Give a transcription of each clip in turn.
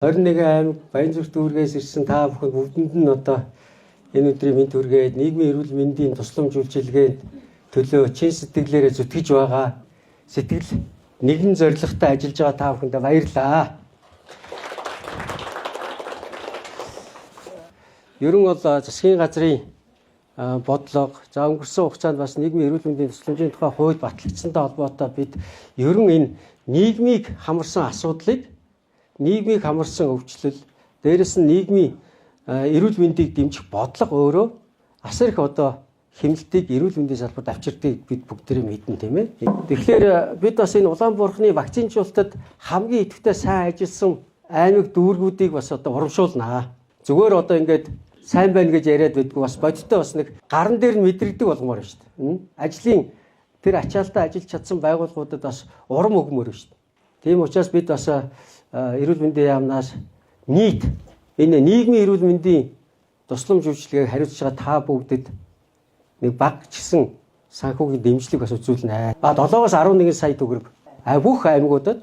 21 аймаг Баянзүрх дүүргээс ирсэн та бүхэн бүгдэнд нь одоо энэ өдрийн мэнд хүргээд нийгмийн эрүүл мэндийн тусламж үйлчилгээнд төлөө чин сэтгэлээрээ зүтгэж байгаа сэтгэл нэгэн зорилготой ажиллаж байгаа та бүхэндээ баярлалаа. Ерөн бол засгийн газрын бодлого за өнгөрсөн хугацаанд бас нийгмийн эрүүл мэндийн тусламжийн тухай хууль батлагдсантай холбоотой бид ерөн энэ нийгмийг хамарсан асуудлыг нийгмийг хамарсан өвчлөл дээрэс нь нийгмийн эрүүл мэндийг дэмжих бодлого өөрөө асар их одоо хэмнэлтийг эрүүл мэндийн салбарт авчирдгийг бид бүгдээрээ мэднэ тийм ээ. Тэгэхээр бид бас энэ Улаанбуурхны вакцинжуулалтад хамгийн идэвхтэй сайн ажилласан аймаг дүүргүүдийг бас одоо урамшуулнаа. Зүгээр одоо ингээд сайн байна гэж яриад байдгүй бас бодиттой бас нэг гарн дээр нь мэдрэгдэг болгомоор байна шүү дээ. Ажлын тэр ачаалтаа ажиллаж чадсан байгууллагуудад бас урам өгмөр байна шүү дээ. Тийм учраас бид бас эрүүл мэндийн яамнаас нийт энэ нийгмийн эрүүл мэндийн тусламж үйлчилгээг хариуцж байгаа та бүгдэд нэг баг чисэн санхүүгийн дэмжлэг бас үзүүлнэ. 7-оос 11 сая төгрөг. Бүх аймагуудад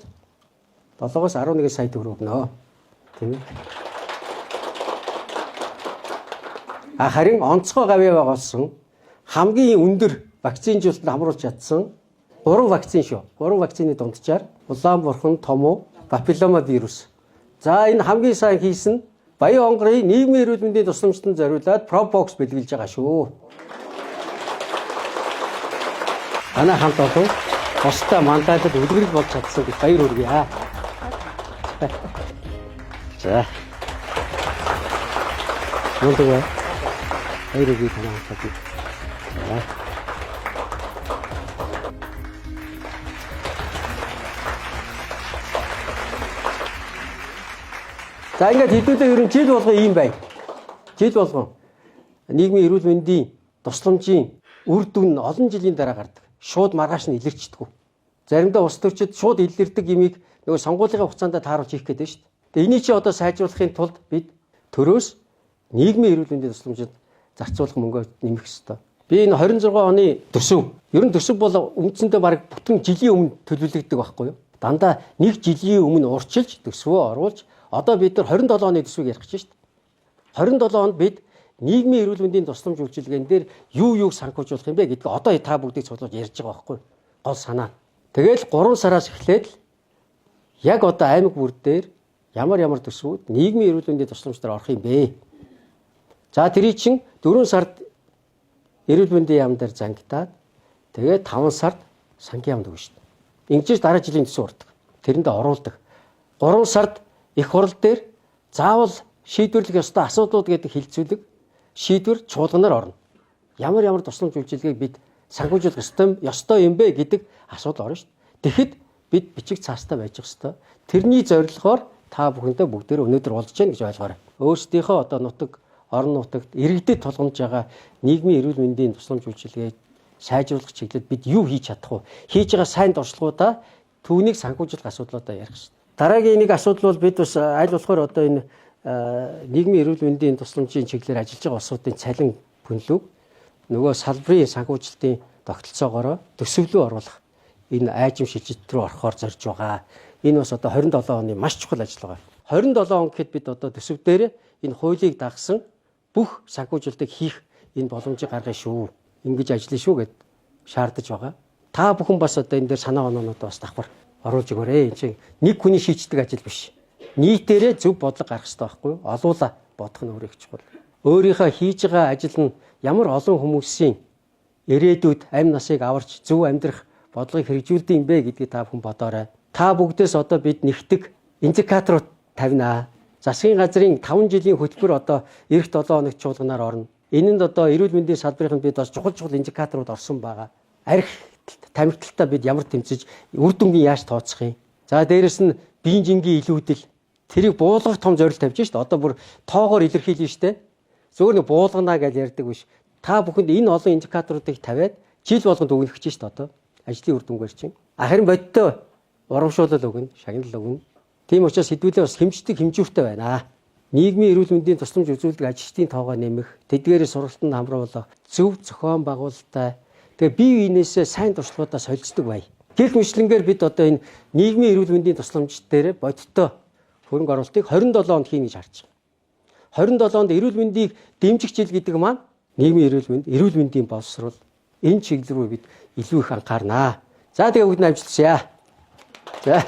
7-оос 11 сая төгрөг өгнө. Тийм ээ. Харин онцгой гавьяа байгуулсан хамгийн өндөр вакцинжуулалтанд хамруулж чадсан 3 вакцин шүү. 3 вакцины дунджаар Улаанбуурхан, Томуу, папиллома вирус. За энэ хамгийн сайн хийсэн Баян онгорын нийгмийн эрүүл мэндийн тусламжтанд зориулаад Пропокс бэлгэлж байгаа шүү. Танай хамт олон бостой мандатад үлгэрэл болж чадсан гэж баяр хүргэе. За. Мөндөг баяр хүргэе танай хамт. За ингээд хэдүүлээ ерөн жил болгоо ийм байна. Жил болгоо нийгмийн эрүүл мэндийн тусламжийн үр дүн олон жилийн дараа гардаг. Шууд маргааш нь илэрчдэг. Заримдаа улс төрчид шууд илэрдэг имийг нөгөө сонгуулийн хугацаанд тааруулж хийх гэдэг нь шүү дээ. Тэгээ энийг чи одоо сайжруулахын тулд бид төрөөс нийгмийн эрүүл мэндийн тусламжид зарцуулах мөнгөө нэмэх ёстой. Би энэ 26 оны төсөв. Ерөн төсөв бол үндсэндээ баг бүтэн жилийн өмнө төлөвлөгддөг байхгүй юу? Дандаа нэг жилийн өмнө урчилж төсвөө оруулж одоо бид нар 27 оны төсвийг ярих гэж байна шүү дээ. 27 онд бид нийгмийн эрүүл мэндийн тусламж үйлчилгээн дээр юуг санхүүжуулах юм бэ гэдгийг одоо та бүгдийг цуглуулж ярьж байгаа байхгүй юу? Гол санаа. Тэгэл 3 сараас эхлээд яг одоо аймаг бүр дээр ямар төсвүүд нийгмийн эрүүл мэндийн тусламж дээр орох юм бэ? За тэрий чин 4 сард эрүүл мэндийн яам дээр зангидаад тэгээд 5 сард сангийн яамд өгнө шүү дээ. Ингэж дараа жилийн төсөв урддаг. Тэрэндээ оруулдаг. 3 сард их хурал дээр заавал шийдвэрлэх ёстой асуудлууд гэдэг хилцүүлэг шийдвэр чуулганаар орно. Ямар тусламж үйлчилгээг бид санхүүжүүлэх ёстой юм бэ гэдэг асуудал орно шүү дээ. Тэгэхэд бид бичиг цаастаа байж ёстой. Тэрний зорилгоор та бүхэндээ бүгдээр өнөөдөр уулзж байна гэж ойлгоорой. Өөрсдийнхөө одоо нутаг, орон нутагт иргэдэд тулгамж байгаа нийгмийн эрүүл мэндийн тусламж үйлчилгээг сайжруулах чиглэлд бид юу хийж чадах вэ? Хийж байгаа сайн дуршлагуудаа түүнийг санхүүжүүлэх асуудлуудаа ярих шүү дээ. Дараагийн нэг асуудал бол бид бас аль болохоор одоо энэ нийгмийн эрүүл мэндийн тусламжийн чиглэлээр ажиллаж байгаа улсуудын цалин пүнлэг нөгөө салбарын санхүүжилтийн тогтолцоогоор төсөвлөө оруулах энэ айжим шилжилт рүү орохоор зорж байгаа. Энэ бас одоо 27 оны маш чухал ажил байгаа. 27 он гэхэд бид одоо төсөв дээр энэ хуулийг дагсан бүх санхүүжилтийг хийх энэ боломжийг гаргая шүү. Ингэж ажиллая шүү гэд шаардаж байгаа. Та бүхэн бас одоо энэ дээр санаа оноонууд бас давхар оруулж өгөөрэй. Энэ чинь нэг хүний шийддэг ажил биш. Нийтээрээ зөв бодлого гаргах хэрэгтэй байхгүй юу? Олуула бодох нь өөрөө их чухал. Өөрийнхөө хийж байгаа ажил нь ямар олон хүмүүсийн ирээдүйд амь насыг аварч зөв амьдрах бодлогыг хэрэгжүүлдэг юм бэ гэдгийг та бүхэн бодоорой. Та бүгдээс одоо бид нэгтгэх индикаторууд тавина. Засгийн газрын 5 жилийн хөтөлбөр одоо эх 7 хоног чуулганаар орно. Энэнд одоо эрүүл мэндийн салбарынд бид бас чухал индикаторууд орсон байгаа. Арх тамхиталтаа бид ямар тэмцэж үр дүнгийн яаж тооцох юм. За дээрэс нь биеийн жингийн илүүдэл тэрийг буулгах том зорилт тавьж штэ. Одоо бүр тоогоор илэрхийлнэ штэ. Зөвхөн буулгана гэж ярьдаг биш. Та бүхэнд энэ олон индикаторуудыг тавиад жил болгонд өгнөх гэж штэ одоо. Ажлын үр дүнгээр чинь. Харин бодиттой урамшуулал өгнө, шагнал өгнө. Тийм учраас хэдүүлээ бас хэмжүүртэй байна. Нийгмийн эрүүл мэндийн тусламж үзүүлдэг ажилчдын тоогоо нэмэх, тэдгээрээ сургалтанд хамруулах, зөв зохион байгуулалттай тэгээ бие биенээсээ сайн туршлагуудаа солилцдог бай. Гэх мэтлэнгээр бид одоо энэ нийгмийн эрүүл мэндийн тусламж дээр бодиттой хөрөнгө оруулалтыг 27 онд хийнэ гэж харж байгаа. 27 онд эрүүл мэндийг дэмжих жил гэдэг маань нийгмийн эрүүл мэндийн боловсрол энэ чиглэл рүү бид илүү их анхаарнаа. За тэгээ бүгд амжилтсая. За